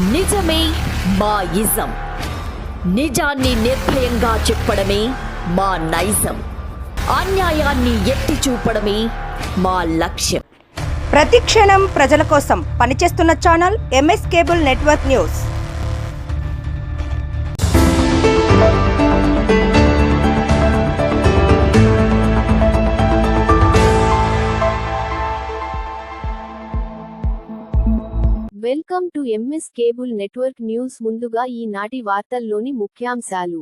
నిజమే మా ఇజం. నిజాన్ని నిర్భయంగా చెప్పడమే మా నైజం. అన్యాయాన్ని ఎత్తి చూపడమే మా లక్ష్యం. ప్రతి క్షణం ప్రజల కోసం పనిచేస్తున్న channel MS cable network news. Welcome to MS cable network news. ముందుగా ఈనాటి వార్తల్లోని ముఖ్యాంశాలు.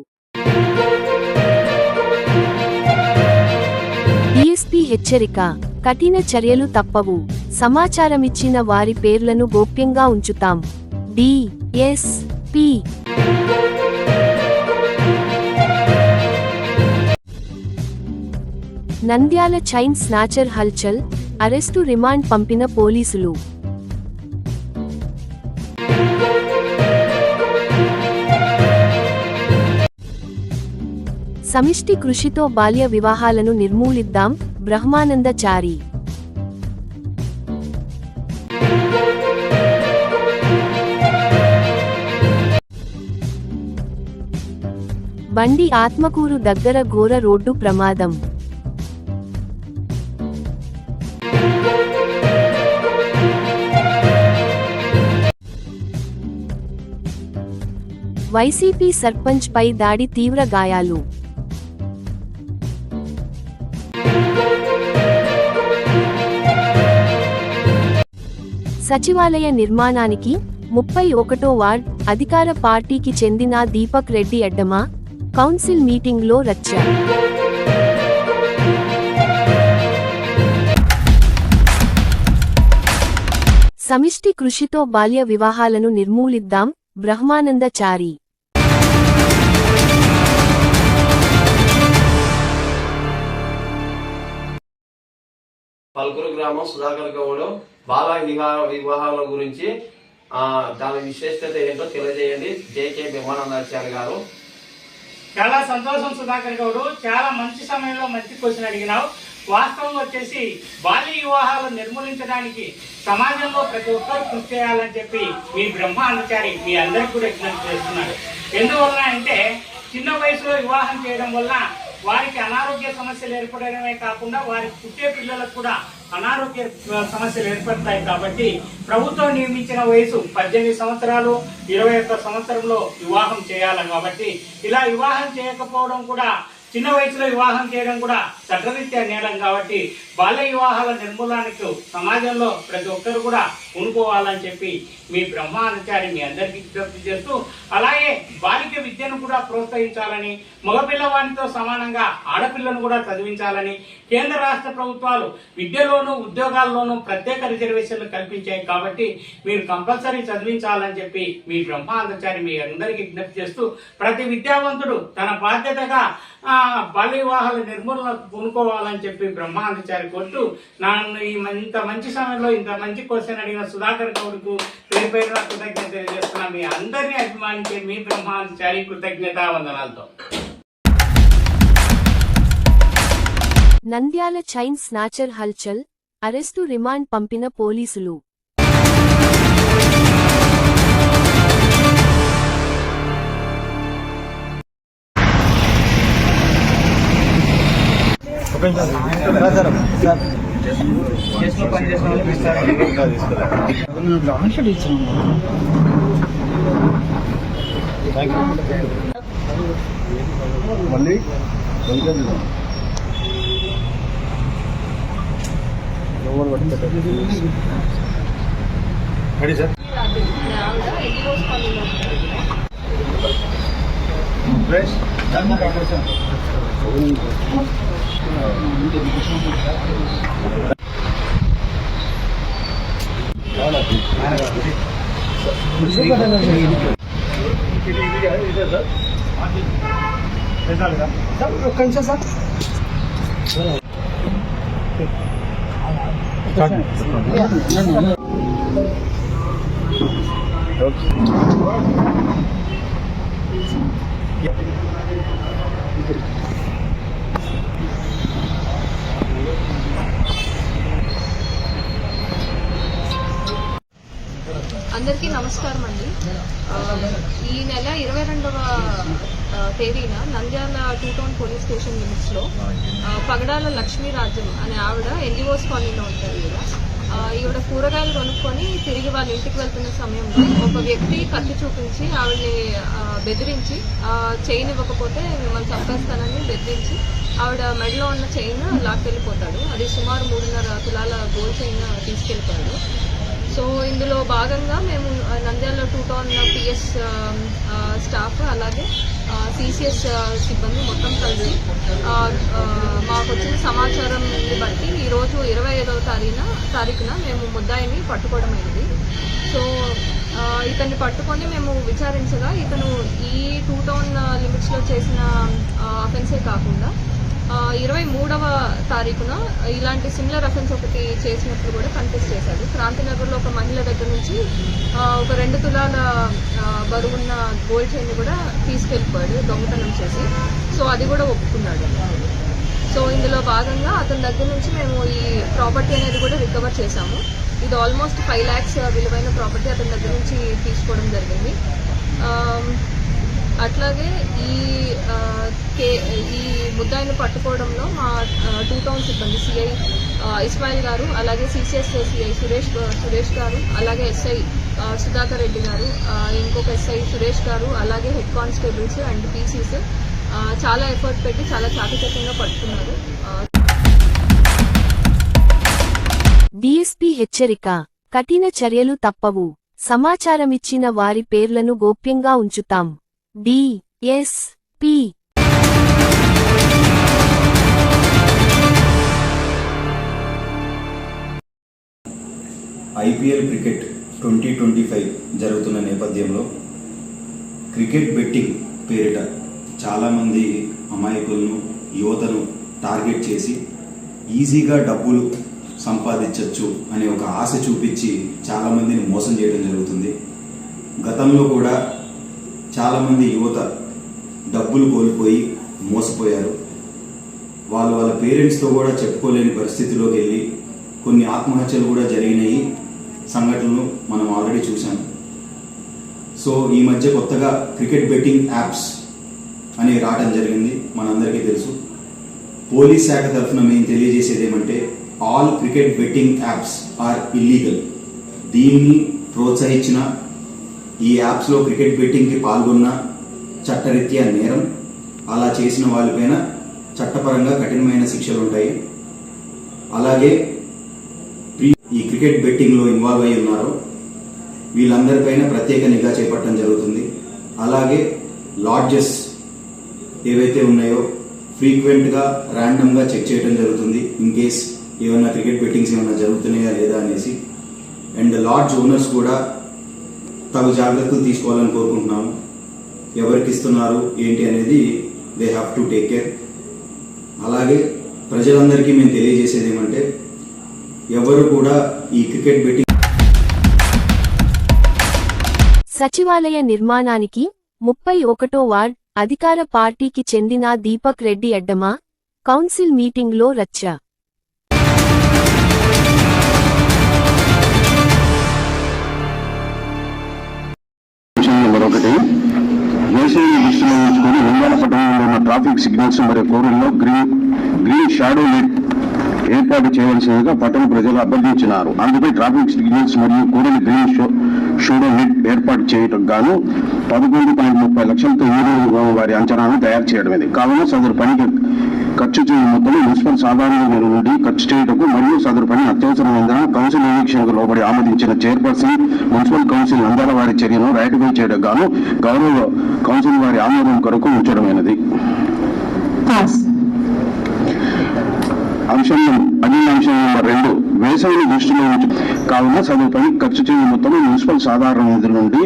డీఎస్పీ హెచ్చరిక, కఠిన చర్యలు తప్పవు. సమాచారమిచ్చిన వారి పేర్లను గోప్యంగా ఉంచుతాం. డీఎస్పీ నంద్యాల చైన్ స్నాచర్ హల్చల్, అరెస్టు రిమాండ్ పంపిన పోలీసులు. సమిష్టి కృషితో బాల్య వివాహాలను నిర్మూలిద్దాం, బ్రహ్మానందచారి. బండి ఆత్మకూరు దగ్గర ఘోర రోడ్డు ప్రమాదం. వైసీపీ సర్పంచ్ పై దాడి, తీవ్ర గాయాలు. సచివాలయ నిర్మాణానికి 31వ వార్డ్ అధికార పార్టీకి చెందిన దీపక్ రెడ్డి అడ్డమా, కౌన్సిల్ మీటింగ్లో రచ్చ. సమిష్టి కృషితో బాల్య వివాహాలను నిర్మూలిద్దాం, బ్రహ్మానందచారి. పల్కూరు గ్రామం సుధాకర్ గౌడ్ బాల వివాహాల గురించి దాని విశేషత ఏంటో తెలియజేయండి. జేకే బ్రహ్మానందాచార్య గారు. చాలా సంతోషం సుధాకర్ గౌడ్, చాలా మంచి సమయంలో మంచి క్వశ్చన్ అడిగినావు. వాస్తవం వచ్చేసి బాల్య వివాహాలు నిర్మూలించడానికి సమాజంలో ప్రతి ఒక్కరు కృషి చేయాలని చెప్పి మీ బ్రహ్మానందాచారి మీ అందరికీ కూడా విజ్ఞప్తి చేస్తున్నారు. ఎందువలన అంటే చిన్న వయసులో వివాహం చేయడం వల్ల వారికి అనారోగ్య సమస్యలు ఏర్పడమే కాకుండా వారికి పుట్టే పిల్లలకు కూడా అనారోగ్య సమస్యలు ఏర్పడతాయి. కాబట్టి ప్రభుత్వం నియమించిన వయసు 18 సంవత్సరాలు, 21 సంవత్సరంలో వివాహం చేయాలి. కాబట్టి ఇలా వివాహం చేయకపోవడం కూడా, చిన్న వయసులో వివాహం చేయడం కూడా చట్టరీత్యా నేరం. కాబట్టి బాల్య వివాహాల నిర్మూలనకు సమాజంలో ప్రతి ఒక్కరు కూడా పూనుకోవాలని చెప్పి మీ బ్రహ్మానందాచారి మీ అందరికీ విజ్ఞప్తి చేస్తూ, అలాగే బాలిక విద్యను కూడా ప్రోత్సహించాలని, మగపిల్లవాడితో సమానంగా ఆడపిల్లను కూడా చదివించాలని కేంద్ర రాష్ట్ర ప్రభుత్వాలు విద్యలోనూ ఉద్యోగాల్లోనూ ప్రత్యేక రిజర్వేషన్లు కల్పించాయి. కాబట్టి మీరు కంపల్సరీ చదివించాలని చెప్పి మీ బ్రహ్మానందాచారి మీ అందరికీ విజ్ఞప్తి చేస్తూ, ప్రతి విద్యావంతుడు తన బాధ్యతగా బాల్య వివాహాల నిర్మూలనకు పూనుకోవాలని చెప్పి బ్రహ్మానందాచారి కోరుతూ, నన్ను ఇంత మంచి సమయంలో ఇంత మంచి క్వశ్చన్ అడిగిన సుధాకర్ గౌడ్కు పేరు పేరున కృతజ్ఞత తెలియజేస్తున్నా. మీ అందరినీ అభిమానించే మీ బ్రహ్మానందాచారి కృతజ్ఞతా వందనాలతో. నంద్యాల చైన్ స్నాచర్ హల్చల్, అరెస్టు రిమాండ్ పంపిన పోలీసులు. మళ్ళీ రెడీ సార్. ఫ్రెష్ ఒక్క నిమిషం సార్. అందరికీ నమస్కారం అండి. ఈ నెల 22వ తేదీన నంద్యాల 2 టౌన్ పోలీస్ స్టేషన్ లిమిట్స్లో పగడాల లక్ష్మీరాజ్యం అనే ఆవిడ ఎన్జిఓస్ కాలనీలో ఉంటారు కదా. ఈవిడ కూరగాయలు కొనుక్కొని తిరిగి వాళ్ళ ఇంటికి వెళ్తున్న సమయంలో ఒక వ్యక్తి కత్తి చూపించి ఆవిడని బెదిరించి చైన్ ఇవ్వకపోతే మిమ్మల్ని చంపేస్తానని బెదిరించి ఆవిడ మెడలో ఉన్న చైన్ లాక్కెళ్ళిపోతాడు. అది సుమారు 3.5 తులాల గోల్డ్ చైన్ తీసుకెళ్ళిపోయాడు. సో ఇందులో భాగంగా మేము నంద్యాల 2 టౌన్ పిఎస్ స్టాఫ్ అలాగే సిసిఎస్ సిబ్బంది మొత్తం కలిసి మాకు వచ్చిన సమాచారం బట్టి ఈరోజు 25వ తారీఖున మేము ముద్దాయిని పట్టుకోవడం అయింది. సో ఇతన్ని పట్టుకొని మేము విచారించగా ఇతను ఈ 2 టౌన్ లిమిట్స్లో చేసిన అఫెన్సే కాకుండా 23వ తారీఖున ఇలాంటి సిమిలర్ అఫెన్స్ ఒకటి చేసినట్లు కూడా కన్ఫెస్ చేశాడు. క్రాంతినగర్లో ఒక మహిళ దగ్గర నుంచి ఒక 2 తులాల బరువున్న గోల్డ్ చైన్ కూడా తీసుకెళ్ళిపోయాడు దొంగతనం చేసి. సో అది కూడా ఒప్పుకున్నాడు. సో ఇందులో భాగంగా అతని దగ్గర నుంచి మేము ఈ ప్రాపర్టీ అనేది కూడా రికవర్ చేశాము. ఇది ఆల్మోస్ట్ 5 lakhs విలువైన ప్రాపర్టీ అతని దగ్గర నుంచి తీసుకోవడం జరిగింది. అట్లాగే ఈ ముద్దాయిని పట్టుకోవడంలో మా 2 టౌన్ సిబ్బంది సిఐ ఇస్మాయిల్ గారు, అలాగే సిసిఎస్ సిఐ సురేష్ గారు, అలాగే ఎస్ఐ సుధాకర్ రెడ్డి గారు, ఇంకొక ఎస్ఐ సురేష్ గారు, అలాగే హెడ్ కానిస్టేబుల్స్ అండ్ పీసీస్ చాలా ఎఫర్ట్ పెట్టి చాలా చాకచక్యంగా పట్టుకున్నారు. డీఎస్పీ హెచ్చరిక: కఠిన చర్యలు తప్పవు. సమాచారమిచ్చిన వారి పేర్లను గోప్యంగా ఉంచుతాం. డీఎస్పీ ఐపీఎల్ క్రికెట్ 2025 జరుగుతున్న నేపథ్యంలో క్రికెట్ బెట్టింగ్ పేరిట చాలామంది అమాయకులను, యువతను టార్గెట్ చేసి ఈజీగా డబ్బులు సంపాదించవచ్చు అనే ఒక ఆశ చూపించి చాలామందిని మోసం చేయడం జరుగుతుంది. గతంలో కూడా చాలామంది యువత డబ్బులు కోల్పోయి మోసపోయారు. వాళ్ళ పేరెంట్స్తో కూడా చెప్పుకోలేని పరిస్థితిలోకి వెళ్ళి కొన్ని ఆత్మహత్యలు కూడా జరిగినాయి సంఘటనలు మనం ఆల్రెడీ చూసాం. సో ఈ మధ్య కొత్తగా క్రికెట్ బెట్టింగ్ యాప్స్ అనేవి రావడం జరిగింది. మనందరికీ తెలుసు. పోలీస్ శాఖ తరఫున మేము తెలియజేసేది ఏమంటే all cricket betting apps are illegal. దీన్ని ప్రోత్సహించిన ఈ యాప్స్లో క్రికెట్ బెట్టింగ్కి పాల్గొన్న చట్టరీత్యా నేరం. అలా చేసిన వాళ్ళపైన చట్టపరంగా కఠినమైన శిక్షలు ఉంటాయి. అలాగే ఈ క్రికెట్ బెట్టింగ్లో ఇన్వాల్వ్ అయి ఉన్నారో వీళ్ళందరిపైన ప్రత్యేక నిఘా చేపట్టడం జరుగుతుంది. అలాగే లాడ్జెస్ ఏవైతే ఉన్నాయో ఫ్రీక్వెంట్గా ర్యాండమ్గా చెక్ చేయడం జరుగుతుంది. ఇన్ కేస్ ఏమైనా క్రికెట్ బెట్టింగ్స్ ఏమైనా జరుగుతున్నాయా లేదా అనేసి. అండ్ లాడ్జ్ ఓనర్స్ కూడా తగు జాగ్రత్తలు తీసుకోవాలని కోరుకుంటున్నాము. ఎవరికి ఇస్తున్నారు ఏంటి అనేది they have to take care. అలాగే ప్రజలందరికీ మేము తెలియజేసేది ఏమంటే ఎవరు కూడా ఈ క్రికెట్ బెట్టింగ్ సచివాలయ నిర్మాణానికి 31వ వార్డ్ అధికార పార్టీకి చెందిన దీపక్ రెడ్డి అడ్డమా కౌన్సిల్ మీటింగ్లో రచ్చ. మరొకటి, వేసవిని దృష్టిలో ఉంచుకొని నంద్యాల పట్టణంలో ఉన్న ట్రాఫిక్ సిగ్నల్స్ మరియు కోడల్లో గ్రీన్ షాడో నెట్ ఏర్పాటు చేయవలసిందిగా పట్టణ ప్రజలు అభ్యర్థించినారు. అందుపై ట్రాఫిక్ సిగ్నల్స్ మరియు కూడలి గ్రీన్ షాడో నెట్ ఏర్పాటు చేయటం గాను 11.30 లక్షలతో వారి అంచనాను తయారు చేయడమైంది. కావున సదరు పనికి ఖర్చు చేయడం మొత్తం మున్సిపల్ సాధారణ నిధుల నుండి ఖర్చు చేయటకు మరియు సదరు పని అత్యవసరమైందని కౌన్సిల్ నిరీక్షణకు లోబడి ఆమోదించిన చైర్పర్సన్ మున్సిపల్ కౌన్సిల్ నంద్యాల వారి చర్యను రైటిఫై చేయడం గాను గౌరవ కౌన్సిల్ వారి ఆమోదం కొరకు ఉంచడమైనది. అజెండా అంశం నెంబర్ 2, వేసవిని దృష్టిలో ఉంచి కావున సదరు పని ఖర్చు చేయడం మొత్తం మున్సిపల్ సాధారణ నిధుల నుండి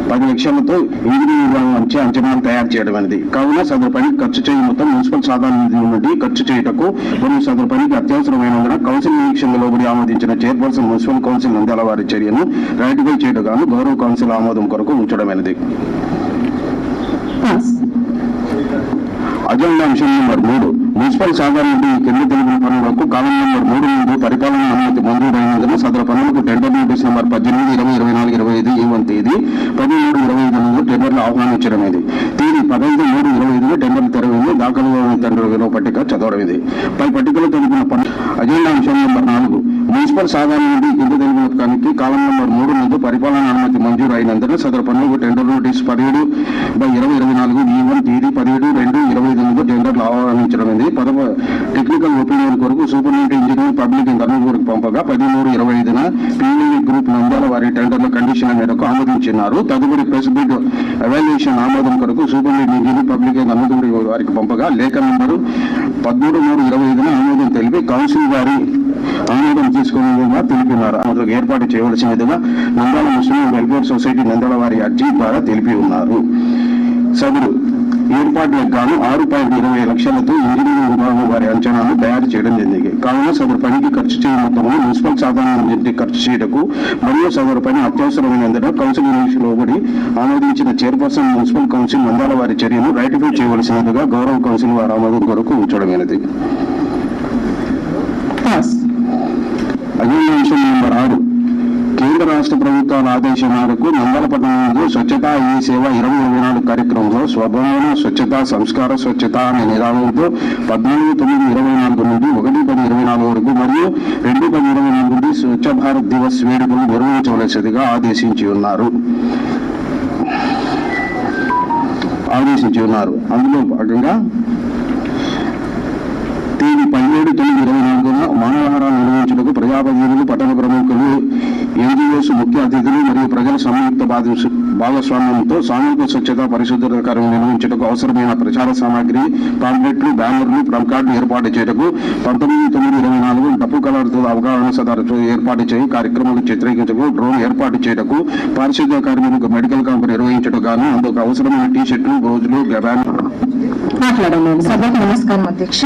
10 లక్షలతో ఇంజనీరింగ్ విభాగం అంచనాలు తయారు చేయడమైనది. కావున సదరు పని ఖర్చు చేయడం మొత్తం మున్సిపల్ సాధారణ నిధుల నుండి ఖర్చు చేయుటకు మరియు సదరు పనికి అత్యవసరమైనందున కౌన్సిల్ నిరీక్షణ లోబడి ఆమోదించిన చైర్పర్సన్ మున్సిపల్ కౌన్సిల్ నంద్యాల వారి చర్యను రైటిఫై చేయడం గాను గౌరవ కౌన్సిల్ ఆమోదం కొరకు ఉంచడమైనది. అజెండా అంశం నెంబర్ 3, మున్సిపల్ శాఖ నుండి కింద తెలిపిన పనులకు కాలం నెంబర్ 3 నుండి పరిపాలన అనుమతి మంజూరైనందున సదరు పనులకు టెండర్ నోటీస్ నెంబర్ 18/20/24/25 ఈ తేదీ 13/25 నుండి టెండర్లు ఆహ్వానించడమేది. తేదీ 15/3/25 టెండర్లు తెరవేది. దాఖలు టెండర్ పట్టిక చదవడమేది. పై పట్టికలో తెలిపిన అజెండా అంశం నెంబర్ 4 మున్సిపల్ శాఖ నుండి కింద తెలిపిన పనికి కాలం నెంబర్ 3 నుండి పరిపాలన అనుమతి మంజూరు అయినందున సదరు పనులకు టెండర్ నోటీస్ 17/20/24 తేదీ 17/2/25 నుండి టెండర్లు ఆహ్వానించడమైంది. టెక్నికల్ ఒపీనియన్ కొరకు సూపరింటెండెంట్ ఇంజనీర్ పబ్లిక్ కర్నూలుకు పంపగా 13/3/25 పీవీవీ గ్రూప్ నంద్యాల వారి టెండర్ల కండిషన్ మేరకు ఆమోదించినారు. తదుపరి ప్రెస్ బిడ్ ఎవాల్యుయేషన్ ఆమోదం కొరకు సూపరింటెండెంట్ ఇంజనీర్ పబ్లిక్ కర్నూలు వారికి పంపగా లేఖ నంబరు 13/3/25 ఆమోదం తెలిపి కౌన్సిల్ వారి ఆమోదం తీసుకునేందుగా తెలిపినారు. అందుకు ఏర్పాటు చేయవలసినదిగా Nandyal Muslim welfare society Nandyal వారి అర్జీ ద్వారా తెలిపి ఉన్నారు. సదరు ఏర్పాట్లకు గాను 6.20 లక్షలతో ఇంజనీరింగ్ విభాగం వారి అంచనాను తయారు చేయడం జరిగింది. కావున సదరు పనికి ఖర్చు చేయడం మొత్తము మున్సిపల్ సాధారణ ఖర్చు చేయటకు మరియు సదరు పని అత్యవసరమైనందున కౌన్సిల్ లోబడి ఆమోదించిన చైర్పర్సన్ మున్సిపల్ కౌన్సిల్ నంద్యాల వారి చర్యను రైటిఫై చేయవలసినదిగా గౌరవ కౌన్సిల్ వారి ఆమోదం కొరకు ఉంచడమైనది. అజెండా అంశం నెంబర్ 6 కేంద్ర రాష్ట్ర ప్రభుత్వాల ఆదేశం మేరకు నంద్యాల పట్టణంలో స్వచ్ఛతా ఈ సేవ 2024 కార్యక్రమంలో స్వభావన స్వచ్ఛత సంస్కార స్వచ్ఛత అనే నినాదంతో 14/9/24 నుండి 1/10/24 వరకు మరియు 2/10/24 నుండి స్వచ్ఛ భారత్ దివస్ వేడుకలు నిర్వహించవలసిందిగా ఆదేశించి ఉన్నారు. అందులో భాగంగా తేదీ 17/9/24 మానవహారాలు నిర్వహించడానికి ప్రజాప్రతినిధులు పట్టణ ప్రముఖులు ఎన్జిఓస్ ముఖ్య అతిథులు మరియు ప్రజల సంయుక్త భాగస్వామ్యంతో సామూహిక స్వచ్ఛత పరిశుభ్రత కార్యం నిర్వహించడానికి అవసరమైన ప్రచార సామాగ్రి పాంప్లెట్లు బ్యానర్లు ప్లకార్డులు ఏర్పాటు చేయటకు 19/9/24 డప్పు కలర్తో అవగాహన సదస్సు ఏర్పాటు చేయి కార్యక్రమాలు చిత్రీకరించకు డ్రోన్ ఏర్పాటు చేయటకు పారిశుద్ధ్య కార్మికులకు మెడికల్ క్యాంపు నిర్వహించడం గాను అందుకు అవసరమైన టీషర్ట్లు రోజులు మాట్లాడాను. సభకు నమస్కారం అధ్యక్ష.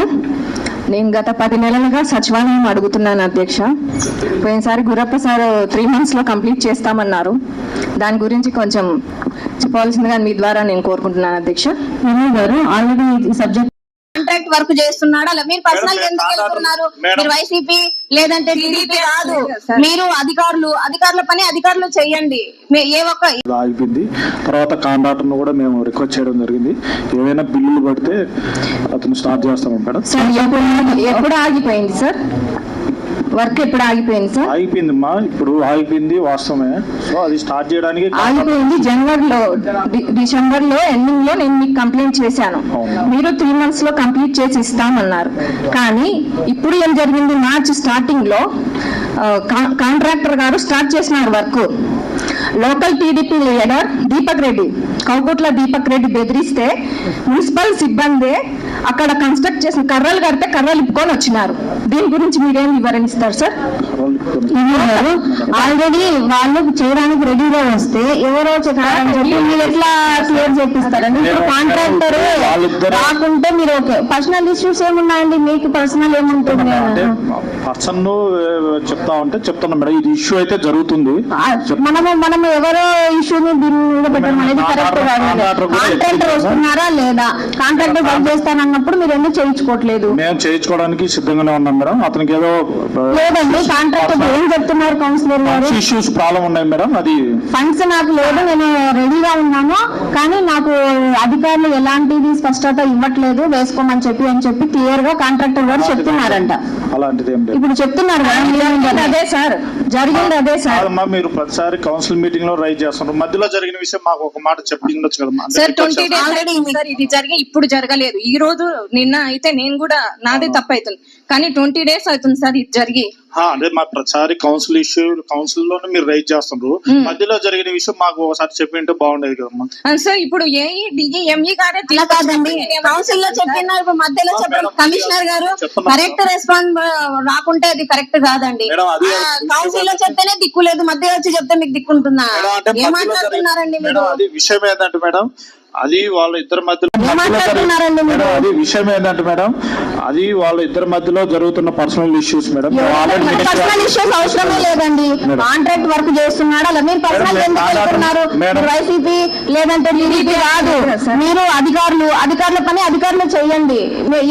నేను గత 10 నెలలుగా సచివాలయం అడుగుతున్నాను అధ్యక్ష. పోయినసారి గురప్ప సార్ 3 months లో కంప్లీట్ చేస్తామన్నారు. దాని గురించి కొంచెం చెప్పవలసిందిగా మీ ద్వారా నేను కోరుకుంటున్నాను అధ్యక్ష. గారు ఆల్రెడీ ఈ సబ్జెక్ట్ కాంట్రాక్ట్ వర్క్ చేస్తున్నాడా? మీరు పర్సనల్ ఎందుకు వెళ్తున్నారు? మీరు వైసీపీ లేదంటే టీడీపీ కాదు. మీరు అధికారుల పని అధికారులు చెయ్యండి. ఏ ఒక్క ఆగిపోయింది. తర్వాత కాంట్రాక్టర్ కూడా మేము రిక్వెస్ట్ చేయడం జరిగింది. ఏవైనా బిల్లులు పడితే అతను స్టార్ట్ చేస్తాం మేడం. సార్ ఎప్పుడు ఆగిపోయింది సార్? వర్క్ ఎప్పుడు ఆగిపోయింది సార్? ఆగిపోయిందమ్మా, ఇప్పుడు ఆగిపోయింది వాస్తవమే. సో అది స్టార్ట్ చేయడానికి ఆగిపోయింది. డిసెంబర్ లో ఎండింగ్ లో నేను మీకు కంప్లైంట్ చేశాను. మీరు 3 months లో కంప్లీట్ చేసి ఇస్తామన్నారు. కానీ ఇప్పుడు ఏం జరిగింది? మార్చ్ స్టార్టింగ్ లో కాంట్రాక్టర్ గారు స్టార్ట్ చేసినారు work. Local TDP leader Deepak Reddy, Koukutla Deepak Reddy బెదిరిస్తే మున్సిపల్ సిబ్బంది అక్కడ కన్స్ట్రక్ట్ చేసిన కర్రలు కడితే కర్రలు ఇప్పుకొని వచ్చినారు. దీని గురించి మీరేం వివరణిస్తారు సార్? ఆల్రెడీ వాళ్ళు చేయడానికి రెడీగా వస్తే ఎవరో చెప్పారని చెప్పి మీరు ఎట్లా క్లియర్ చేపిస్తారండి? ఇప్పుడు కాంట్రాక్టర్ రాకుంటే మీరు ఓకే. పర్సనల్ ఇష్యూస్ ఏమున్నాయండి మీకు? పర్సనల్ ఏముంటుంది? పర్సన్ చెప్తా ఉంటే చెప్తున్నా మేడం. ఇది ఇష్యూ అయితే జరుగుతుంది. మనం ఎవరో ఇష్యూని దీని మీద పెట్టడం అనేది కరెక్ట్ కాదు. కాంట్రాక్టర్ వస్తున్నారా లేదా? కాంట్రాక్టర్ వర్క్ చేస్తానన్నప్పుడు మీరు ఎందుకు చేయించుకోవట్లేదు? మేము చేయించుకోవడానికి సిద్ధంగానే ఉన్నాం మేడం. అతనికి ఏదో లేదండి. కాంట్రాక్టర్ ఏం చెప్తున్నారు కౌన్సిలర్ గారు? ఇష్యూస్ ప్రాబ్లం ఉన్నాయి మేడం. అది ఫండ్స్ నాకు లేదు, నేను రెడీగా ఉన్నాను, కానీ నాకు అధికారులు ఎలాంటిది స్పష్టత ఇవ్వట్లేదు, వేసుకోమని చెప్పి క్లియర్ గా కాంట్రాక్టర్ గారు చెప్తున్నారంట. అలాంటిది ఏం లేదు. ఇప్పుడు చెప్తున్నారు అదే సార్ జరిగింది. అదే సార్ మీరు ప్రతిసారి కౌన్సిల్ మీటింగ్ లో రైజ్ చేస్తున్నారు. మధ్యలో జరిగిన విషయం మాకు ఒక మాట చెప్పి ఉండొచ్చు కదా సార్. 20 days ఆల్రెడీ ఇది జరిగి ఇప్పుడు జరగలేదు. ఈ రోజు నిన్న అయితే నేను కూడా నాదే తప్పు అవుతుంది, కానీ 20 days అవుతుంది సార్ ఇది జరిగి. అంటే మా ప్రతిసారి కౌన్సిల్ ఇష్యూ కౌన్సిల్ లోనే మీరు రైజ్ చేస్తున్నారు. మధ్యలో జరిగిన విషయం మాకు ఒకసారి చెప్పి బాగుండేది కదమ్మా. సార్ ఇప్పుడు ఏఈ డిఈ ఎంఈ గారే కాదండి కౌన్సిల్ లో చెప్పినారు. ఇప్పుడు మధ్యలో చెప్పడం కమిషనర్ గారు కరెక్ట్ రెస్పాన్స్ రాకుంటే అది కరెక్ట్ కాదండి. కౌన్సిల్ లో చెప్తేనే దిక్కు లేదు, మధ్యలో వచ్చి చెప్తే మీకు దిక్కుంటుందా? ఏం మాట్లాడుతున్నారండి మీరు? అది విషయం ఏంటంటే మేడం, అది వాళ్ళ ఇద్దరి మధ్యలో మేడం, అది విషయం ఏంటంటే మేడం, అది వాళ్ళ ఇద్దరి మధ్యలో జరుగుతున్న personal issues madam. Personal issues అవసరమే లేదండి. కాంట్రాక్ట్ వర్క్ చేస్తున్నాడా మీరు పర్సనల్ ఎందుకు వెళ్తున్నారు? వైసీపీ లేదంటే టీడీపీ కాదు, మీరు అధికారుల పని అధికారులు చేయండి.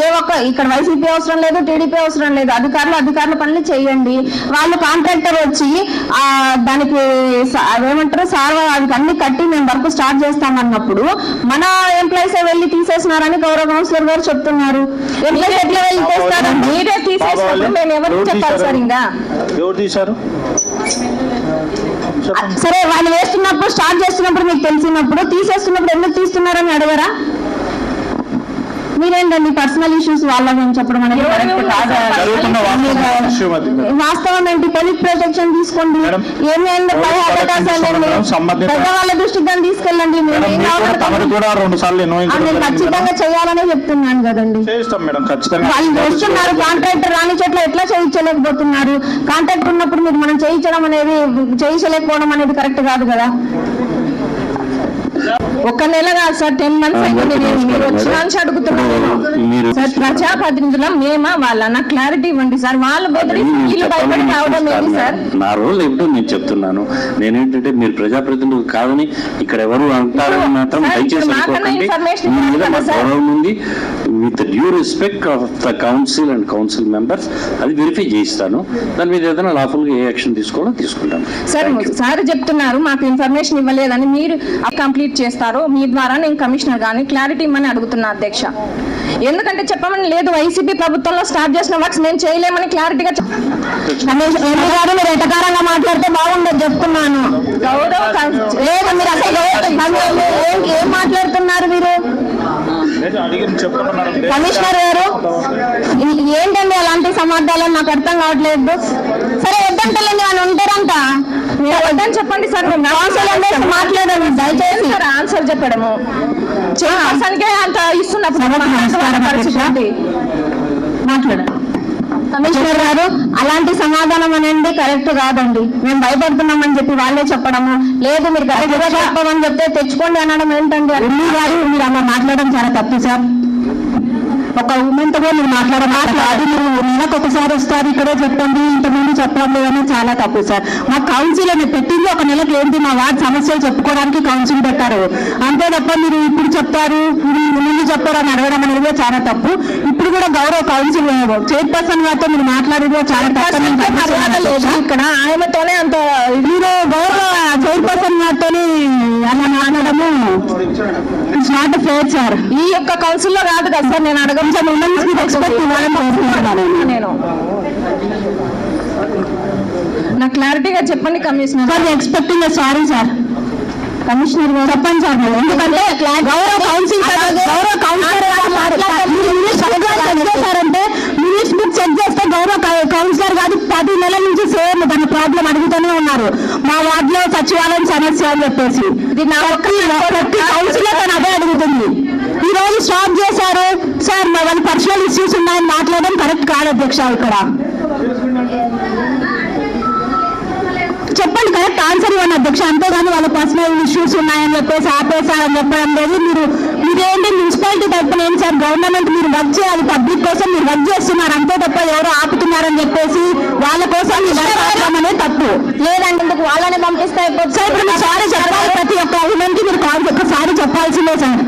ఏ ఒక్క ఇక్కడ వైసీపీ అవసరం లేదు, టీడీపీ అవసరం లేదు, అధికారుల పనులు చేయండి. వాళ్ళు కాంట్రాక్టర్ వచ్చి దానికి ఏమంటారు సార్ అన్ని కట్టి మేము వర్క్ స్టార్ట్ చేస్తామన్నప్పుడు మన ఎంప్లాయీస్ వెళ్ళి తీసేసినారని గౌరవ కౌన్సిలర్ గారు చెప్తున్నారు. ఎంప్లాయీస్ ఎట్లా వెళ్ళి తీస్తారు? మీరే తీసేసినప్పుడు మేము ఎవరికి చెప్పాలి సార్? ఇంకా ఎవరు తీశారు? సరే, వాళ్ళు వేస్తున్నప్పుడు స్టార్ట్ చేస్తున్నప్పుడు మీకు తెలిసినప్పుడు తీసేస్తున్నప్పుడు ఎందుకు తీస్తున్నారని అడగరా? మీరేంటండి పర్సనల్ ఇష్యూస్ వాళ్ళ గురించి చెప్పడం అనేది వాస్తవం ఏంటి? పోలీస్ ప్రొటెక్షన్ తీసుకోండి. ఏమైంది వాళ్ళ దృష్టికి దాన్ని తీసుకెళ్ళండి. నేను ఖచ్చితంగా చేయాలనే చెప్తున్నాను కదండి. వాళ్ళు చేస్తున్నారు. కాంట్రాక్టర్ రాని చోట్ల ఎట్లా చేయించలేకపోతున్నారు? కాంట్రాక్టర్ ఉన్నప్పుడు మీరు మనం చేయించలేకపోవడం అనేది కరెక్ట్ కాదు కదా. ఒక నెల కాదు సార్, 10 months అయింది. మీరు వచ్చిన అడుగుతున్నారు సార్. ప్రజాప్రతినిధులం మేమా వాళ్ళ క్లారిటీ ఇవ్వండి సార్. వాళ్ళు భయపడి రావడం ఏంటి సార్? నా రోల్ ఏమిటో నేను చెప్తున్నాను. నేనేంటంటే మీరు ప్రజాప్రతినిధులు కాదని ఇక్కడ ఎవరు అంటారని మాత్రం దయచేసి గౌరవం ఉంది. With due respect of the council and council members అది వెరిఫై చేయిస్తాను. దాని మీద ఏదైనా లాఫుల్ గా ఏ యాక్షన్ తీసుకోవాలో తీసుకుంటాను. సార్ చెప్తున్నారు మాకు ఇన్ఫర్మేషన్ ఇవ్వలేదని. మీరు కంప్లీట్ చేస్తారు, మీ ద్వారా నేను కమిషనర్ గాని క్లారిటీ ఇవ్వమని అడుగుతున్నా అధ్యక్ష. ఎందుకంటే చెప్పమని లేదు, వైసీపీ ప్రభుత్వంలో స్టార్ట్ చేసిన వర్క్స్ మేము చేయలేమని క్లారిటీగా మీరు ఎటకారంగా మాట్లాడితే బాగుండదు చెప్తున్నాను. లేదు, మీరు అసలు ఏం మాట్లాడుతున్నారు మీరు? కమిషనర్ గారు ఏంటండి అలాంటి సమాధానాలు నాకు అర్థం కావట్లేదు. సరే వద్దంటలేండి, వాళ్ళు ఉంటారంట. మీరు వద్దని చెప్పండి సార్. మాట్లాడండి దయచేసి. ఆన్సర్ చెప్పడము చేయడానికే అంత ఇస్తున్నప్పుడు మాట్లాడండి. కమిషనర్ గారు అలాంటి సమాధానం అనేది కరెక్ట్ కాదండి. మేము భయపడుతున్నామని చెప్పి వాళ్ళే చెప్పడము లేదు. మీరు కరెక్ట్ గా చెప్పమని చెప్తే తెచ్చుకోండి అనడం ఏంటండి? అన్ని గారు మీరు అలా మాట్లాడడం చాలా తప్పు సార్. ఒక ఉమెన్ తో మీరు మాట్లాడదు. మీరు నెలకు ఒకసారి వస్తారు, ఇక్కడే చెప్పండి, ఇంతకుముందు చెప్పండి అని చాలా తప్పు సార్. మా కౌన్సిల్ అని పెట్టింది ఒక నెలకు ఏంటి మా వార్డు సమస్యలు చెప్పుకోవడానికి కౌన్సిల్ పెట్టారు. అంతే తప్ప మీరు ఇప్పుడు చెప్తారు ముందు చెప్తారు అని అడగడం అనేది చాలా తప్పు. ఇప్పుడు కూడా గౌరవ కౌన్సిల్ చైర్పర్సన్ గారితో మీరు మాట్లాడేది చాలా తప్పు. ఇక్కడ ఆయనతోనే అంత మీరు గౌరవ చైర్పర్సన్ గారితో అలా మాట్లాడము ఇట్స్ నాట్ ఫేర్ సార్. ఈ యొక్క కౌన్సిల్ లో కాదు కదా సార్. నేను అడగ నేను నాకు క్లారిటీగా చెప్పండి commissioner sir. Expecting sorry sir. Commissioner గారు చెప్పండి సార్. ఎందుకంటే గౌరవ కౌన్సిల్ చేశారంటే మినిట్స్ బుక్ చెక్ చేస్తే గౌరవ కౌన్సిలర్ గారు 10 నెలల నుంచి సేమ్ దాని ప్రాబ్లం అడుగుతూనే ఉన్నారు. మా వార్డులో సచివాలయం సమస్య అని చెప్పేసి ఇది నా ప్రతి కౌన్సిలర్ తను అదే అడుగుతుంది. ఈ రోజు స్టాప్ చేశారు సార్. వాళ్ళ పర్సనల్ ఇష్యూస్ ఉన్నాయని మాట్లాడడం కరెక్ట్ కాదు అధ్యక్ష. ఇక్కడ చెప్పండి, కరెక్ట్ ఆన్సర్ ఇవ్వండి అధ్యక్ష. అంతేగాని వాళ్ళ పర్సనల్ ఇష్యూస్ ఉన్నాయని చెప్పేసి ఆపేశారని చెప్పడం లేదు. మీరేంటి మున్సిపాలిటీ తరఫున ఏంటి సార్? గవర్నమెంట్ మీరు వర్క్ చేయాలి, పబ్లిక్ కోసం మీరు వర్క్ చేస్తున్నారు. అంతే తప్ప ఎవరో ఆపుతున్నారని చెప్పేసి వాళ్ళ కోసం అనేది తప్పు లేదండి. ఎందుకు వాళ్ళని పంపిస్తే సార్ ఇప్పుడు మీరు సారీ చెప్పాలి. ప్రతి ఒక్క ఉమెన్ కి మీరు ఒక్కసారి చెప్పాల్సిందే సార్.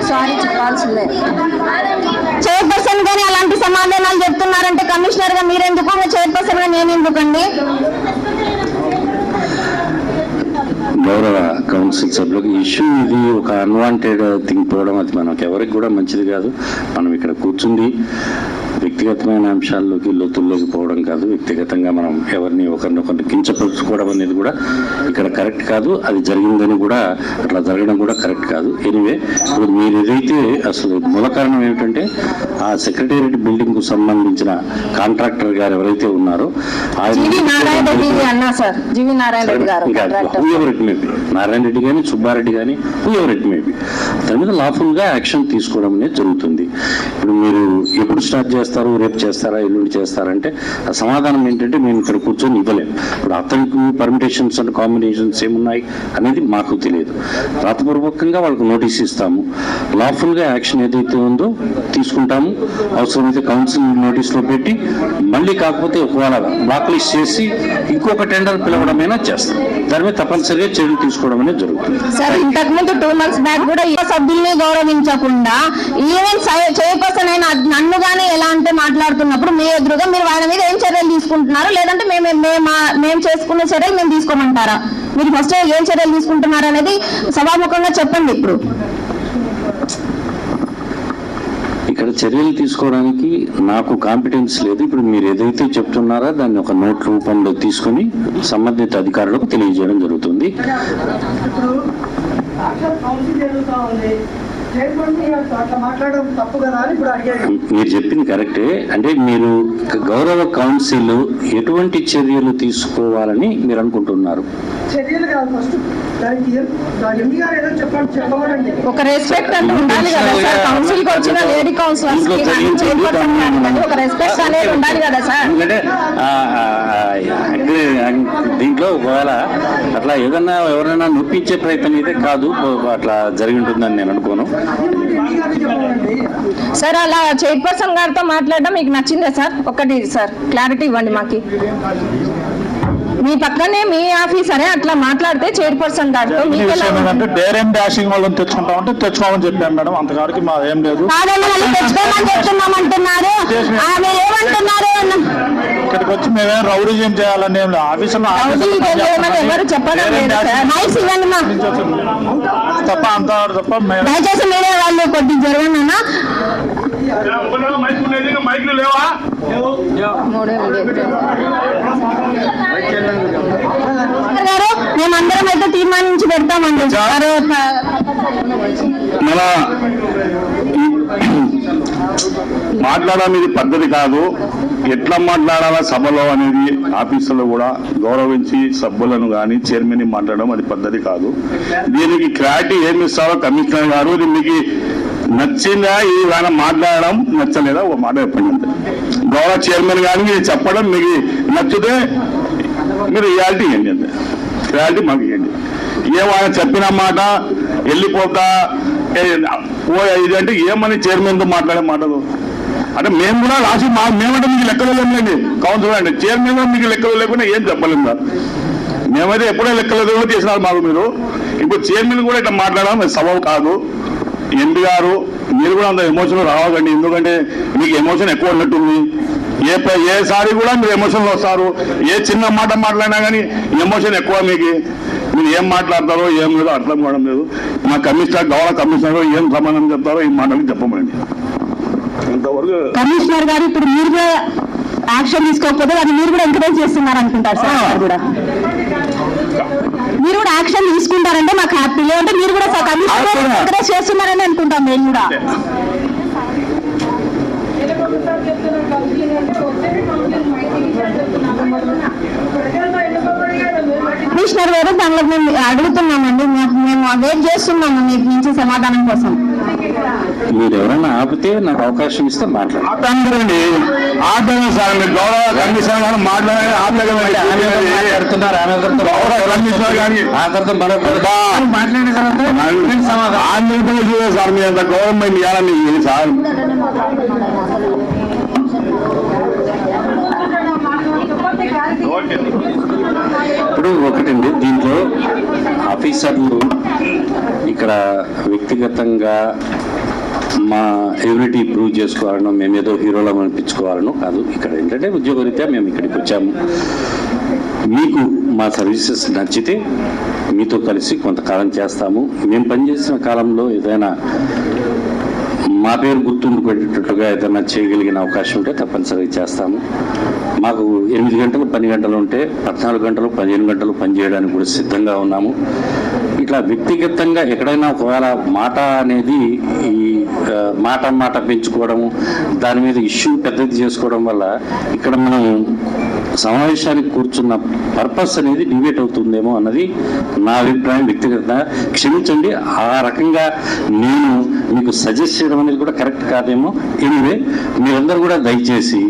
సారీ చెప్పాల్సిందే. చైర్పర్సన్ గానీ అలాంటి సమాధానాలు చెప్తున్నారంటే కమిషనర్ గా మీరెందుకు, చైర్పర్సన్ గా నేను ఎందుకండి? గౌరవ కౌన్సిల్ సభ్యులకు ఇష్యూ ఇది ఒక అన్వాంటెడ్ థింగ్ పోవడం అది మనకు ఎవరికి కూడా మంచిది కాదు. మనం ఇక్కడ కూర్చుంది వ్యక్తిగతమైన అంశాల్లోకి లోతుల్లోకి పోవడం కాదు. వ్యక్తిగతంగా మనం ఎవరిని ఒకరినొకరిని కించపరుచుకోవడం అనేది కూడా ఇక్కడ కరెక్ట్ కాదు. అది జరిగిందని కూడా అట్లా జరగడం కూడా కరెక్ట్ కాదు. ఎనివే ఇప్పుడు మీరు ఏదైతే అసలు మూల కారణం ఏమిటంటే ఆ సెక్రటేరియట్ బిల్డింగ్ కు సంబంధించిన కాంట్రాక్టర్ గారు ఎవరైతే ఉన్నారో ఆయన మేబీ, నారాయణ రెడ్డి కానీ సుబ్బారెడ్డి కానీ ఎవరు ఇట్ మేబీ, దాని మీద లాఫుల్గా యాక్షన్ తీసుకోవడం అనేది జరుగుతుంది. ఇప్పుడు మీరు ఎప్పుడు స్టార్ట్ చేస్తారు, రేపు చేస్తారా, ఎల్లుండి చేస్తారంటే ఆ సమాధానం ఏంటంటే మేము ఇక్కడ కూర్చొని ఇవ్వలేము. ఇప్పుడు అతనికి పర్మిటేషన్స్ అండ్ కాంబినేషన్స్ ఏమున్నాయి అనేది మాకు తెలియదు. రాతపూర్వకంగా వాళ్ళకు నోటీస్ ఇస్తాము, లాఫుల్గా యాక్షన్ ఏదైతే ఉందో తీసుకుంటాము. అవసరమైతే కౌన్సిల్ నోటీస్లో పెట్టి మళ్ళీ కాకపోతే ఒకవేళ బ్లాక్ లిస్ట్ చేసి ఇంకొక టెండర్ పిలవడమైనా చేస్తాం. దాని మీద తప్పనిసరిగా చర్యలు తీసుకోవడం అనేది జరుగుతుంది. సార్, ఇంతకు ముందు 2 months బ్యాక్ కూడా ఈ సభ్యుల్ని గౌరవించకుండా ఈవెన్ చైర్పర్సన్ అయిన నన్ను గానీ ఎలా అంటే మాట్లాడుతున్నప్పుడు మీ ఎదురుగా మీరు ఆయన మీద ఏం చర్యలు తీసుకుంటున్నారు, లేదంటే మేము చేసుకునే చర్యలు మేము తీసుకోమంటారా? మీరు ఫస్ట్ ఏం చర్యలు తీసుకుంటున్నారు అనేది సభాముఖంగా చెప్పండి. ఇప్పుడు ఇక్కడ చర్యలు తీసుకోవడానికి నాకు కాంపిటెన్స్ లేదు. ఇప్పుడు మీరు ఏదైతే చెప్తున్నారో దాన్ని ఒక నోట్ రూపంలో తీసుకుని సంబంధిత అధికారులకు తెలియజేయడం జరుగుతుంది. మీరు చెప్పింది కరెక్టే. అంటే మీరు గౌరవ కౌన్సిల్ ఎటువంటి చర్యలు తీసుకోవాలని మీరు అనుకుంటున్నారు? ఒక రెస్పెక్ట్ అంటే ఉండాలి కదా సార్, కౌన్సిల్ కి వచ్చిన లేడీ కౌన్సిలర్స్ ఒక రెస్పెక్ట్ అనేది ఉండాలి కదా సార్. ఎందుకంటే దీంట్లో ఒకవేళ అట్లా ఏదన్నా ఎవరైనా నొప్పించే ప్రయత్నం అయితే కాదు, అట్లా జరిగి ఉంటుందని నేను అనుకోను. సార్, అలా చైర్పర్సన్ గారితో మాట్లాడడం మీకు నచ్చిందా సార్? ఒకటి సార్ క్లారిటీ ఇవ్వండి మాకి. మీ పక్కనే మీ ఆఫీసరే అట్లా మాట్లాడితే చైర్పర్సన్ గారితో డేర్ అండ్ డాషింగ్ వాళ్ళని తెచ్చుకుంటామంటే తెచ్చుకోమని చెప్పాను మేడం, అంతకాడికి మా ఏం లేదు. తెచ్చుకోమని చెప్తున్నామంటున్నారు, ఇక్కడికి వచ్చి మేమేం రౌడీజం చేయాలని ఏం లేదు. ఆఫీసులో ఎవరు చెప్పడం తప్ప అంత తప్ప దయచేసి మీరే వాళ్ళు కొద్ది జరగనా గారు, మేమందరం అయితే తీర్మానించి పెడతామండి. మన మాట్లాడడం ఇది పద్ధతి కాదు. ఎట్లా మాట్లాడాలా సభలో అనేది ఆఫీసులో కూడా గౌరవించి సభ్యులను కానీ చైర్మన్ మాట్లాడడం అది పద్ధతి కాదు. దీనికి క్లారిటీ ఏమి ఇస్తారో కమిషనర్ గారు, ఇది మీకు నచ్చిందా ఈ ఆయన మాట్లాడడం, నచ్చలేదా ఒక మాట చెప్పండి అంతే. గౌరవ చైర్మన్ గారు మీరు చెప్పడం మీకు నచ్చితే మీరు రియాలిటీ ఇవ్వండి అంతే, క్లారిటీ మాకు ఇవ్వండి. ఏమైనా చెప్పిన మాట వెళ్ళిపోతా ఇది అంటే ఏమని చైర్మన్తో మాట్లాడే మాటలు అంటే మేము కూడా రాసి మేమంటే మీకు లెక్కలు లేదండి. కౌన్సిలర్ అంటే చైర్మన్ మీకు లెక్కలు లేకుండా ఏం చెప్పలేము సార్. మేమైతే ఎప్పుడో లెక్కలు చేసినారు మాకు మీరు. ఇప్పుడు చైర్మన్ కూడా ఇట్లా మాట్లాడడం సబబు కాదు. ఎంపీ గారు మీరు కూడా అంత ఎమోషన్ రావకండి, ఎందుకంటే మీకు ఎమోషన్ ఎక్కువ ఉన్నట్టుంది. ఏసారి కూడా మీరు ఎమోషన్లో వస్తారు. ఏ చిన్న మాట మాట్లాడినా కానీ ఎమోషన్ ఎక్కువ మీకు. మీరు ఏం మాట్లాడతారో ఏం లేదో అర్థం కావడం లేదు. మా కమిషనర్ గౌరవ కమిషనర్ ఏం సమాధానం చెప్తారో ఈ మాటలు చెప్పమండి. ఇంతవరకు కమిషనర్ గారు ఇప్పుడు మీరు కూడా యాక్షన్ తీసుకోకపోతే అది మీరు కూడా ఎంకరేజ్ చేస్తున్నారు అనుకుంటారు సార్. కూడా మీరు కూడా యాక్షన్ తీసుకుంటారంటే మాకు హ్యాపీ, లేదంటే మీరు కూడా కమిషనర్ ఎంకరేజ్ చేస్తున్నారని అనుకుంటాం మేము కూడా. కమిషనర్ గారు దానిలో మేము అడుగుతున్నామండి, మేము వెయిట్ చేస్తున్నాము మీ నుంచి సమాధానం కోసం. మీరు ఎవరైనా ఆపితే నాకు అవకాశం ఇస్తే మాట్లాడండి. ఆటండి సార్, మీరు గౌరవ కమిషనర్ గారు మాట్లాడాలి. ఆంధ్రప్రదేశ్ సార్ మీ అంత గవర్నమెంట్ ఇవ్వాలని సార్. ఇప్పుడు ఒకటండి, దీంట్లో ఆఫీసర్లు ఇక్కడ వ్యక్తిగతంగా మా ఎబిలిటీ ప్రూవ్ చేసుకోవాలనో మేమేదో హీరోలో అనిపించుకోవాలనో కాదు. ఇక్కడ ఏంటంటే ఉద్యోగరీత్యా మేము ఇక్కడికి వచ్చాము. మీకు మా సర్వీసెస్ నచ్చితే మీతో కలిసి కొంతకాలం చేస్తాము. మేము పనిచేసిన కాలంలో ఏదైనా మా పేరు గుర్తుండిపోయేటట్టుగా ఏదైనా చేయగలిగిన అవకాశం ఉంటే తప్పనిసరిగా చేస్తాము. మాకు 8 గంటలు 10 గంటలు ఉంటే 14 గంటలు 15 గంటలు పనిచేయడానికి కూడా సిద్ధంగా ఉన్నాము. ఇట్లా ఇట్లా వ్యక్తిగతంగా ఎక్కడైనా ఒకవేళ మాట అనేది ఈ మాట పెంచుకోవడము, దాని మీద ఇష్యూ పెద్దది చేసుకోవడం వల్ల ఇక్కడ మనం సమావేశానికి కూర్చున్న పర్పస్ అనేది డిబేట్ అవుతుందేమో అన్నది నా అభిప్రాయం వ్యక్తిగతంగా. క్షమించండి, ఆ రకంగా నేను మీకు సజెస్ట్ చేయడం అనేది కూడా కరెక్ట్ కాదేమో. ఎనివే, మీరందరూ కూడా దయచేసి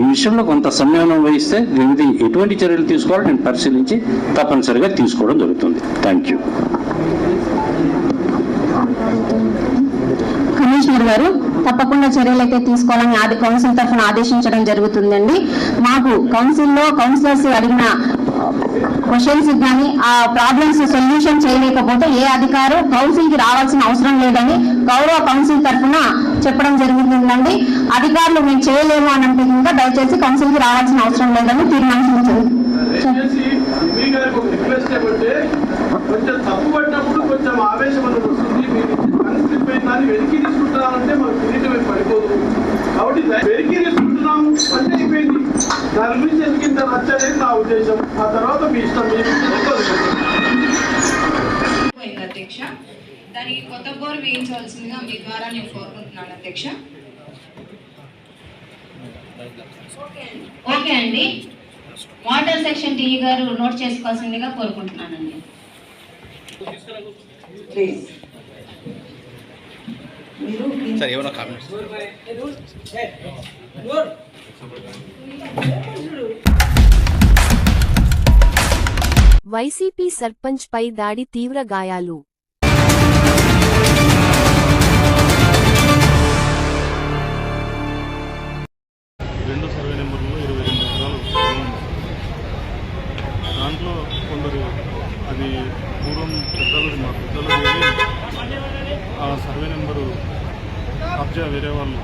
ఈ విషయంలో కొంత సంయమనం వహిస్తే దీని మీద ఎటువంటి చర్యలు తీసుకోవాలో నేను పరిశీలించి తప్పనిసరిగా తీసుకోవడం జరుగుతుంది. Thank you. కమిషనర్ గారు తప్పకుండా చర్యలు అయితే తీసుకోవాలని కౌన్సిల్ తరఫున ఆదేశించడం జరుగుతుందండి. మాకు కౌన్సిలర్స్ అడిగిన క్వశ్చన్స్ కానీ ఆ ప్రాబ్లమ్స్ సొల్యూషన్ చేయలేకపోతే ఏ అధికారు కౌన్సిల్ కి రావాల్సిన అవసరం లేదని గౌరవ కౌన్సిల్ తరఫున చెప్పడం జరుగుతుందండి. అధికారులు మేము చేయలేము అని అంటే ఇంకా దయచేసి కౌన్సిల్ కి రావాల్సిన అవసరం లేదని తీర్మానించారు. కొంచెం తప్పు పడినప్పుడు కొంచెం ఆవేశం అనేది వస్తుంది. దాన్ని వెనక్కి తీసుకుంటున్నామంటే మనకు కిరీటమే పడిపోదు. కాబట్టి వెనక్కి తీసుకుంటున్నాము అంటే అయిపోయింది. దాని గురించి ఎందుకు నచ్చలేదు నా ఉద్దేశం. ఆ తర్వాత మీ ఇష్టం. అధ్యక్ష, దానికి కొత్త బోర్ వేయించవలసిందిగా మీ ద్వారా నేను కోరుకుంటున్నాను అధ్యక్ష. ఓకే అండి, వాటర్ సెక్షన్ టీ గారు నోట్ చేసుకోవాల్సిందిగా కోరుకుంటున్నానండి. వైసీపీ సర్పంచ్ పై దాడి, తీవ్ర గాయాలు. రెండో సర్వే నెంబర్లో 22 ఎకరాలు దాంట్లో కొందరు అది పూర్వం మా పెద్దలు ఆ సర్వే నెంబరు కబ్జా వేరే వాళ్ళు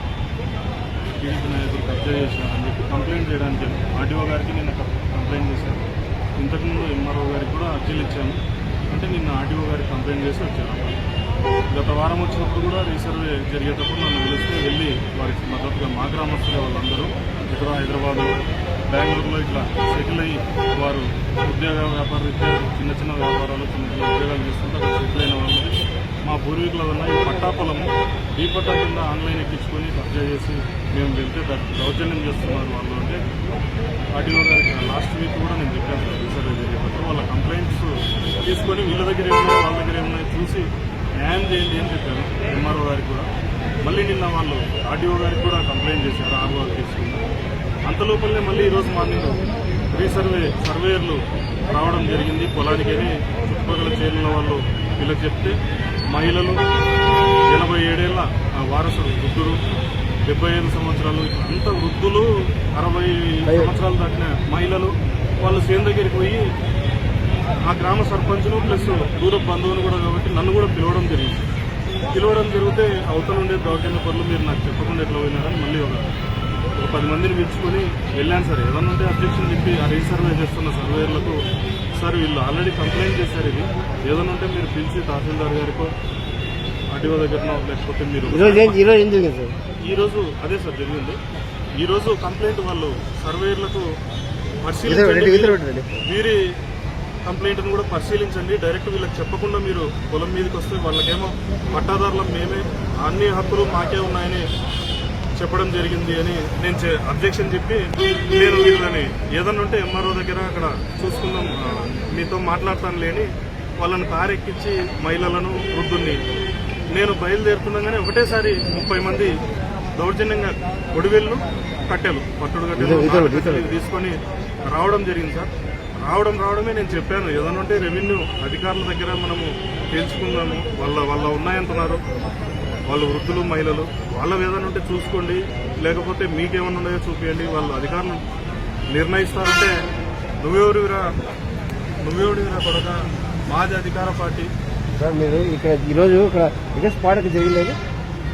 టీడీపీ నాయకులు కబ్జా చేసినారని చెప్పి కంప్లైంట్ చేయడానికి ఆర్డీఓ గారికి నిన్న కంప్లైంట్ చేశాను. ఇంతకుముందు ఎంఆర్ఓ గారికి కూడా అర్జీలు ఇచ్చాను. అంటే నిన్న ఆర్డీఓ గారికి కంప్లైంట్ చేసి వచ్చాను. గత వారం వచ్చినప్పుడు కూడా రీసర్వే జరిగేటప్పుడు నన్ను పిలిస్తే వెళ్ళి వారికి మద్దతుగా మా గ్రామస్తులే వాళ్ళందరూ ఇక్కడ హైదరాబాద్లో, బెంగళూరులో ఇట్లా సెటిల్ అయ్యి వారు ఉద్యోగ వ్యాపారరీత్యా చిన్న చిన్న వ్యాపారాలు, చిన్న చిన్న ఉద్యోగాలు చేస్తుంటే అక్కడ సెటిల్ అయిన వాళ్ళకి మా పూర్వీకుల వల్ల ఈ పట్టా పొలము ఈ పట్టా కింద ఆన్లైన్ ఎక్కించుకొని కబ్జా చేసి మేము వెళ్తే దౌర్జన్యం చేస్తున్నారు వాళ్ళు. అంటే ఆర్డీఓ గారికి లాస్ట్ వీక్ కూడా నేను చెప్పాను రీసర్వే జరిగేటప్పుడు వాళ్ళ కంప్లైంట్స్ తీసుకొని వీళ్ళ దగ్గర ఏమన్నా వాళ్ళ దగ్గర ఏమన్నా చూసి న్యాయం చేయండి అని చెప్పాను ఎంఆర్ఓ గారికి కూడా. మళ్ళీ నిన్న వాళ్ళు ఆర్డీఓ గారికి కూడా కంప్లైంట్ చేశారు, ఆర్ఓ తీసుకున్నారు. అంతలోపలనే మళ్ళీ ఈరోజు మార్నింగ్ సర్వేయర్లు రావడం జరిగింది పొలానికని. చుట్టుపక్కల చేరిన వాళ్ళు వీళ్ళకి చెప్తే మహిళలు 87 ఏళ్ల వారసులు, వృద్ధులు 75 సంవత్సరాలు, అంత వృద్ధులు 60 సంవత్సరాలు దాటిన మహిళలు వాళ్ళు సేన్ దగ్గరికి పోయి ఆ గ్రామ సర్పంచ్ను ప్లస్ దూర బంధువులు కూడా కాబట్టి నన్ను కూడా పిలవడం జరిగితే అవతల ఉండే దౌర్జన్య పనులు మీరు నాకు చెప్పకుండా ఎట్లా పోయినారని మళ్ళీ ఒక 10 మందిని పిలుచుకొని వెళ్ళాను. సార్ ఏదన్నా ఉంటే అబ్జెక్షన్ చెప్పి ఆ రీసర్వే చేస్తున్న సర్వేయర్లకు, సార్ వీళ్ళు ఆల్రెడీ కంప్లైంట్ చేశారు, ఇది ఏదన్నా ఉంటే మీరు పిలిచి తహసీల్దార్ గారికో ఆర్టీఓ దగ్గరనో లేకపోతే మీరు ఈరోజు అదే సార్ జరిగింది. ఈరోజు కంప్లైంట్ వాళ్ళు సర్వేయర్లకు పరిశీలించండి, వీరి కంప్లైంట్ను కూడా పరిశీలించండి. డైరెక్ట్ వీళ్ళకి చెప్పకుండా మీరు పొలం మీదకి వస్తే వాళ్ళకేమో పట్టాదారులం మేమే, అన్ని హక్కులు మాకే ఉన్నాయని చెప్పడం జరిగింది అని నేను అబ్జెక్షన్ చెప్పి నేను వీళ్ళని ఏదన్నా ఉంటే ఎంఆర్ఓ దగ్గర అక్కడ చూసుకుందాం, మీతో మాట్లాడతాను లేని వాళ్ళని కారు ఎక్కించి మహిళలను, వృద్ధుల్ని నేను బయలుదేరుతుండగానే ఒకటేసారి 30 మంది దౌర్జన్యంగా ఒడివెళ్ళు, కట్టెలు, పట్టుడు కట్టెలు తీసుకొని రావడం జరిగింది. సార్ రావడమే నేను చెప్పాను, ఏదన్నా ఉంటే రెవెన్యూ అధికారుల దగ్గర మనము తెలుసుకుందాము, వాళ్ళ ఉన్నాయంటున్నారు, వాళ్ళు వృద్ధులు, మహిళలు, వాళ్ళవి ఏదైనా ఉంటే చూసుకోండి, లేకపోతే మీకేమన్నా ఉన్నాయో చూపించండి, వాళ్ళు అధికారులు నిర్ణయిస్తారంటే నువ్వెవరివిరా కొడక, మాది అధికార పార్టీ. సార్ మీరు ఇక్కడ ఈరోజు ఇక్కడ స్పాట్కి జరిగింది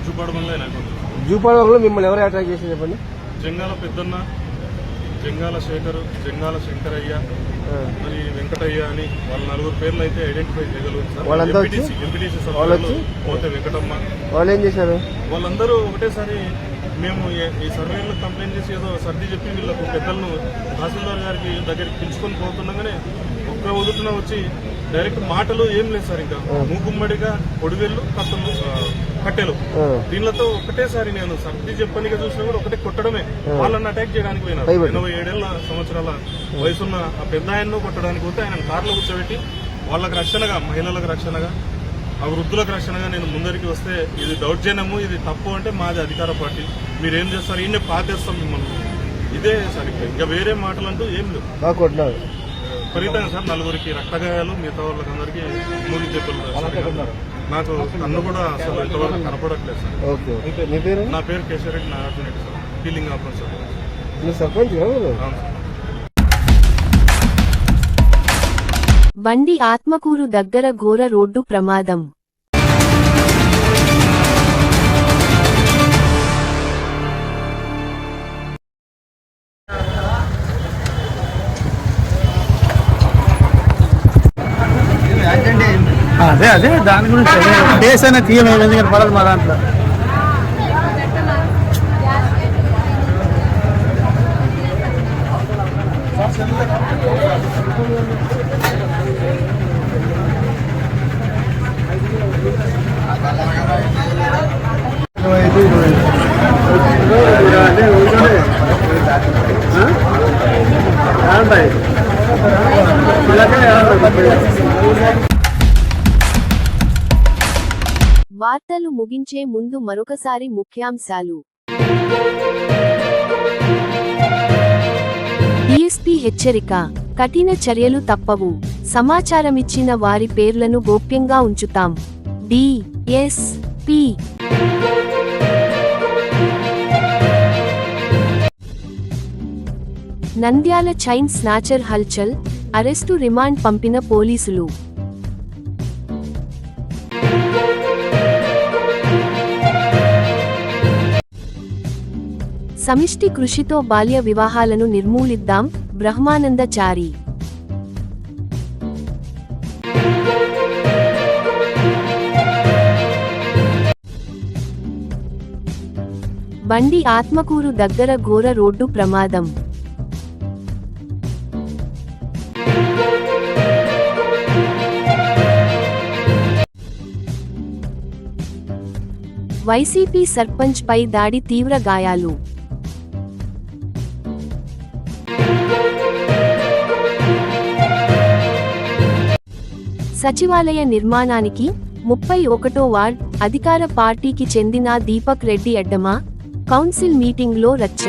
జూపాడమల్లో జూపాడలో మిమ్మల్ని ఎవరు అటాక్ చేసి చెప్పండి. జంగాల పెద్దన్న, జంగాల శేఖర్, జంగాల శంకరయ్య, మరి వెంకటయ్య అని వాళ్ళ 4 పేర్లు అయితే ఐడెంటిఫై చేయగలుగుతారు. ఎంపీటీసీ పోతే వెంకటమ్మ, వాళ్ళు ఏం చేశారు? వాళ్ళందరూ ఒకటేసారి మేము ఈ సర్వేలో కంప్లైంట్ చేసి ఏదో సర్ది చెప్పి వీళ్ళకు పెద్దలను తహసీల్దార్ గారికి దగ్గరికి పిలుచుకొని పోతుండగానే ఇంకా వదులుతున్న వచ్చి డైరెక్ట్ మాటలు ఏం లేదు సార్. ఇంకా మూకుమ్మడిగా ఒడివేళ్ళు కట్టెలు దీనిలతో ఒకటేసారి నేను సర్ది చెప్పనిగా చూసినా కూడా ఒకటే కొట్టడమే. వాళ్ళని అటాక్ చేయడానికి పోయినారు. 87 సంవత్సరాల వయసున్న ఆ పెద్ద ఆయన్ను కొట్టడానికి పోతే ఆయన కార్లో కూర్చోబెట్టి వాళ్ళకి రక్షణగా, మహిళలకు రక్షణగా, ఆ వృద్ధులకు రక్షణగా నేను ముందరికి వస్తే ఇది దౌర్జన్యము, ఇది తప్పు అంటే మాది అధికార పార్టీ, మీరేం చేస్తారు, ఈయన పాతేస్తాం మిమ్మల్ని. ఇదే సార్. ఇంకా వేరే మాటలు అంటూ ఏం లేవు. విపరీతంగా సార్ 4 రక్తగాయాలు, మిగతా వాళ్ళకి అందరికీ 3 దెబ్బలు. నాకు కన్ను కూడా అసలు ఎంతవరకు కనపడట్లేదు సార్. నా పేరు కేశవరెడ్డి నాగార్జున రెడ్డి సార్, ఫీలింగ్ ఆపం సార్. అవును సార్. బండి ఆత్మకూరు దగ్గర ఘోర రోడ్డు ప్రమాదం. అదే దాని గురించి కేసు అనేది తీయలేదు, ఎందుకంటే పడదు మా దాంట్లో. వార్తలు ముగించే ముందు మరొకసారి ముఖ్యాంశాలు. డీఎస్పీ హెచ్చరిక, కఠిన చర్యలు తప్పవు, సమాచారమిచ్చిన వారి పేర్లను గోప్యంగా ఉంచుతాం. డీఎస్పీ నంద్యాల చైన్ స్నాచర్ హల్చల్, అరెస్టు, రిమాండ్ పంపిన పోలీసులు. సమిష్టి కృషితో బాల్య వివాహాలను నిర్మూలిద్దాం, బ్రహ్మానందచారి. బండి ఆత్మకూరు దగ్గర ఘోర రోడ్డు ప్రమాదం. వైసీపీ సర్పంచ్ పై దాడి, తీవ్ర గాయాలు. సచివాలయ నిర్మాణానికి 31వ వార్డ్ అధికార పార్టీకి చెందిన దీపక్ రెడ్డి అడ్డమా, కౌన్సిల్ మీటింగ్లో రచ్చ.